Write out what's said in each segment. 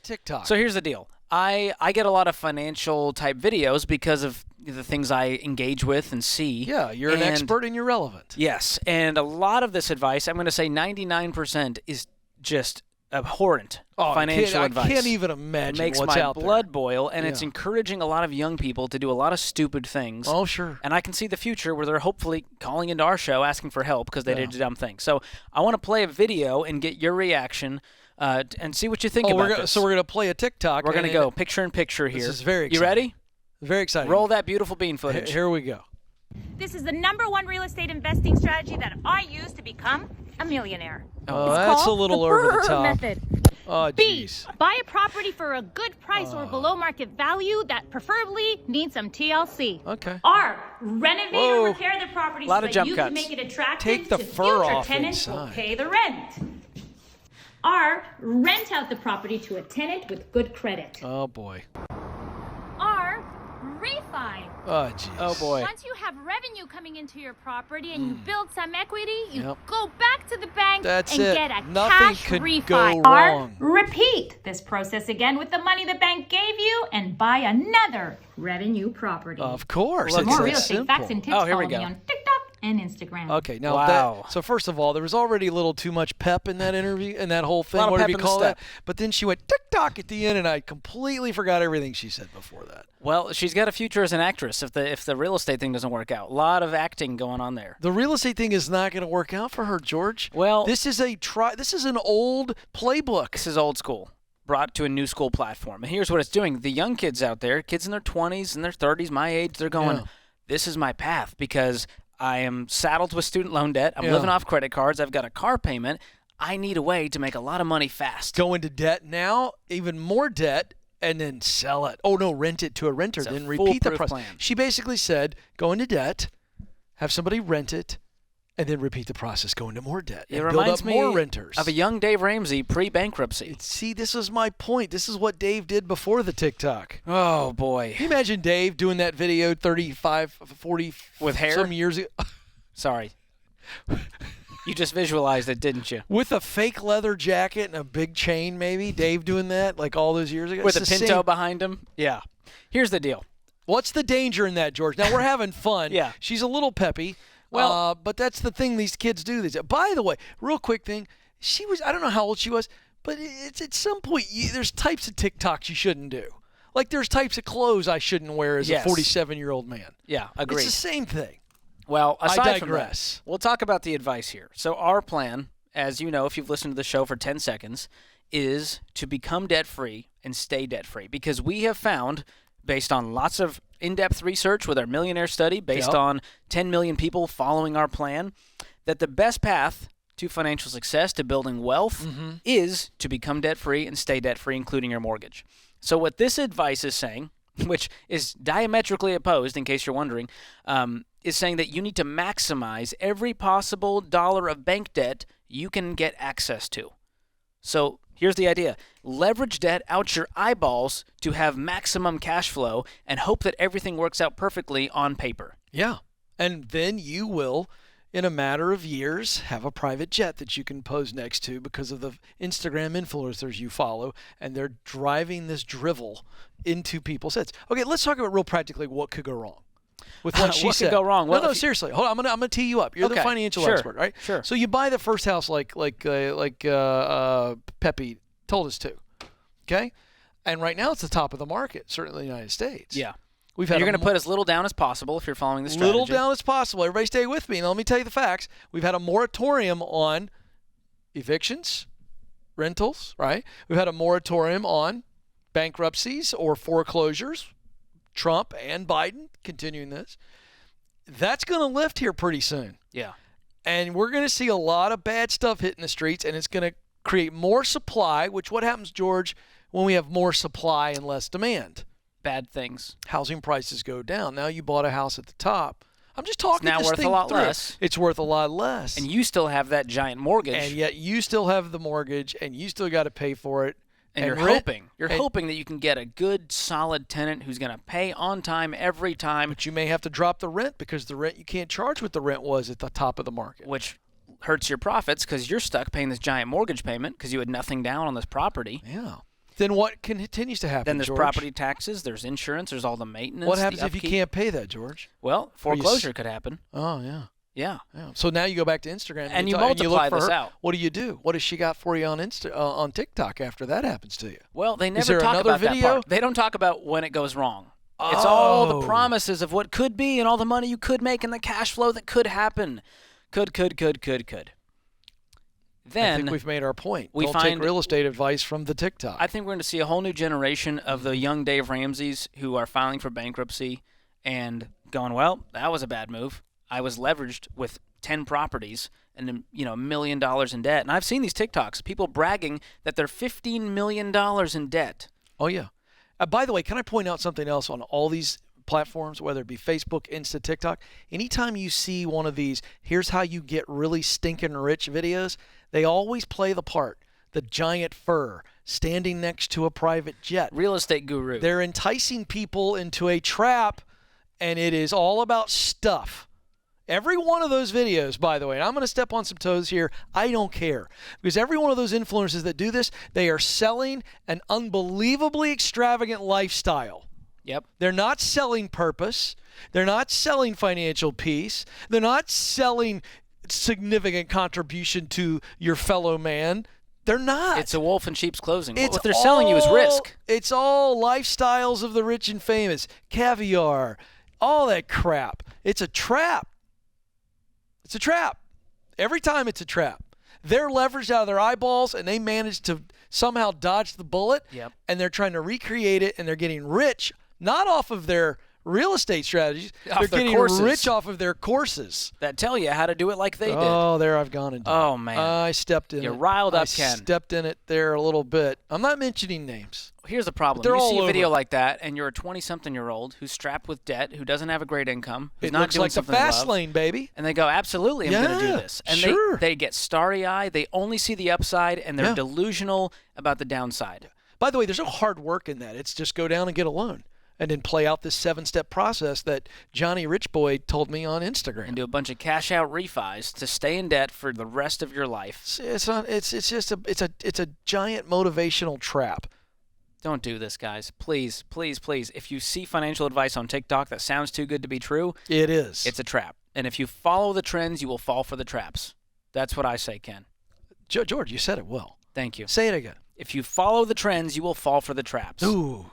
TikTok. So here's the deal. I get a lot of financial type videos because of the things I engage with and see. Yeah, you're an expert and you're relevant. Yes, and a lot of this advice, I'm going to say 99% is just abhorrent financial advice. I can't even imagine makes what's my out blood there. boil, and it's encouraging a lot of young people to do a lot of stupid things. Oh, sure. And I can see the future where they're hopefully calling into our show asking for help because they did a dumb thing. So I want to play a video and get your reaction and see what you think about this. So we're going to play a TikTok. We're going to go picture-in-picture here. This is very exciting. You ready? Very exciting. Roll that beautiful bean footage. Here we go. This is the #1 real estate investing strategy that I use to become a millionaire. Oh, It's that's a called little the over the BRRRR top. method. Oh, B, jeez. buy a property for a good price or below market value that preferably needs some TLC. Okay. R, renovate Whoa. or repair the property Lot so of that jump you cuts. can make it attractive Take the to fur future off tenants will inside. pay the rent. R, rent out the property to a tenant with good credit. Oh, boy. R, refi. Oh, jeez. Oh, boy. Once you have revenue coming into your property and you build some equity, you Yep. go back to the bank That's and it. get a Nothing cash could refi. go Or wrong. repeat this process again with the money the bank gave you and buy another revenue property. Of course. Look, It's More that real estate facts simple. and tips. Oh, here we Follow go. me on TikTok and Instagram. Okay, now Wow. so first of all, there was already a little too much pep in that interview and that whole thing. lot of Whatever pep you in the call that. step. But then she went TikTok at the end, and I completely forgot everything she said before that. Well, she's got a future as an actress if the real estate thing doesn't work out. A lot of acting going on there. The real estate thing is not going to work out for her, George. Well- this is This is an old playbook. This is old school, brought to a new school platform. And here's what it's doing. The young kids out there, kids in their 20s and their 30s, my age, they're going, Yeah. this is my path because I am saddled with student loan debt. I'm Yeah. living off credit cards. I've got a car payment. I need a way to make a lot of money fast. Go into debt now, even more debt, and then sell it. Oh, no, rent it to a renter, It's a then repeat the foolproof process. plan. She basically said, go into debt, have somebody rent it, and then repeat the process, go into more debt, It and build reminds up me more renters. of a young Dave Ramsey pre-bankruptcy. See, this is my point. This is what Dave did before the TikTok. Oh, boy. Can you imagine Dave doing that video 35, 40 With hair? some years ago? Sorry. You just visualized it, didn't you? With a fake leather jacket and a big chain, maybe? Dave doing that like all those years ago? With a It's the Pinto same- behind him? Yeah. Here's the deal. What's the danger in that, George? Now, we're having fun. Yeah. She's a little peppy. Well- but that's the thing these kids do. By the way, real quick thing. I don't know how old she was, but it's at some point, there's types of TikToks you shouldn't do. Like there's types of clothes I shouldn't wear as Yes. a 47-year-old man. Yeah, agreed. It's the same thing. Well, I aside from that, digress. we'll talk about the advice here. So our plan, as you know, if you've listened to the show for 10 seconds, is to become debt-free and stay debt-free. Because we have found, based on lots of in-depth research with our millionaire study, based Yep. on 10 million people following our plan, that the best path to financial success, to building wealth, is to become debt-free and stay debt-free, including your mortgage. So what this advice is saying, which is diametrically opposed, in case you're wondering, is saying that you need to maximize every possible dollar of bank debt you can get access to. So here's the idea. Leverage debt out your eyeballs to have maximum cash flow and hope that everything works out perfectly on paper. Yeah. And then you will, in a matter of years, have a private jet that you can pose next to because of the Instagram influencers you follow, and they're driving this drivel into people's heads. Okay, let's talk about real practically what could go wrong with what she What said. could go wrong? Well, no, if you- seriously. Hold on, I'm gonna tee you up. You're the Okay, financial sure, expert, right? sure. So you buy the first house like Pepe told us to, okay? And right now it's the top of the market, certainly in the United States. Yeah. We've And had you're a going to put as little down as possible if you're following the strategy. little down as possible. Everybody stay with me. Now, let me tell you the facts. We've had a moratorium on evictions, rentals, right? We've had a moratorium on bankruptcies or foreclosures. Trump and Biden continuing this. That's going to lift here pretty soon. Yeah. And we're going to see a lot of bad stuff hitting the streets, and it's going to create more supply, which what happens, George, when we have more supply and less demand? Bad things. Housing prices go down. Now you bought a house at the top. I'm just talking now this worth a thing lot through. less. It's worth a lot less. And you still have that giant mortgage. And yet you still have the mortgage, and you still got to pay for it. And you're rent- hoping. You're and- hoping that you can get a good, solid tenant who's going to pay on time every time, But you may have to drop the rent because the rent you can't charge what the rent was at the top of the market. which hurts your profits because you're stuck paying this giant mortgage payment because you had nothing down on this property. Yeah. Then what continues to happen, Then there's George? property taxes, there's insurance, there's all the maintenance. What happens the if you upkeep. can't pay that, George? Well, foreclosure could happen. Oh, yeah. Yeah. Yeah. So now you go back to Instagram And you look multiply for this her. out. What do? What has she got for you on on TikTok after that happens to you? Well, they there never talk another about video? that part. They don't talk about when it goes wrong. It's all the Oh. promises of what could be and all the money you could make and the cash flow that could happen. Could. Then I think we've made our point. we Don't find- take real estate advice from the TikTok. I think we're going to see a whole new generation of the young Dave Ramseys who are filing for bankruptcy and going, well, that was a bad move. I was leveraged with 10 properties and $1 million in debt. And I've seen these TikToks, people bragging that they're $15 million in debt. Oh, yeah. By the way, can I point out something else on all these platforms, whether it be Facebook, Insta, TikTok? Anytime you see one of these, here's how you get really stinking rich videos, they always play the part. The giant fur standing next to a private jet. Real estate guru. They're enticing people into a trap, and it is all about stuff. Every one of those videos, by the way, and I'm going to step on some toes here, I don't care. Because every one of those influencers that do this, they are selling an unbelievably extravagant lifestyle. Yep. They're not selling purpose. They're not selling financial peace. They're not selling significant contribution to your fellow man. They're not. It's a wolf in sheep's clothing. It's What they're selling you is risk. It's all lifestyles of the rich and famous, caviar, all that crap. It's a trap. It's a trap. Every time it's a trap. They're leveraged out of their eyeballs, and they manage to somehow dodge the bullet, Yep. and they're trying to recreate it, and they're getting rich, not off of their real estate strategies. Off They're their getting courses. rich off of their courses. That tell you how to do it like they did. Oh, there I've gone into Oh, man. I stepped in You're it. riled I up, Ken. stepped in it there a little bit. I'm not mentioning names. Here's the problem. They're You all see a video over. like that, and you're a 20-something-year-old who's strapped with debt, who doesn't have a great income, who's It not looks doing like the something they fast love, lane, baby. and they go, absolutely, I'm going to do Yeah, this. And sure. they get starry-eyed. They only see the upside, and they're Yeah. delusional about the downside. By the way, there's no hard work in that. It's just go down and get a loan and then play out this 7-step process that Johnny Richboy told me on Instagram. And do a bunch of cash-out refis to stay in debt for the rest of your life. It's a giant motivational trap. Don't do this, guys. Please, please, please. If you see financial advice on TikTok that sounds too good to be true, It is. it's a trap. And if you follow the trends, you will fall for the traps. That's what I say, Ken. George, you said it well. Thank you. Say it again. If you follow the trends, you will fall for the traps. Ooh.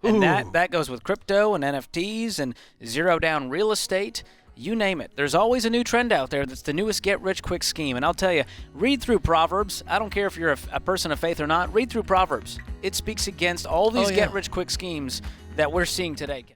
And Ooh. that goes with crypto and NFTs and zero-down real estate. You name it. There's always a new trend out there that's the newest get-rich-quick scheme. And I'll tell you, read through Proverbs. I don't care if you're a person of faith or not. Read through Proverbs. It speaks against all these Oh, yeah. get-rich-quick schemes that we're seeing today.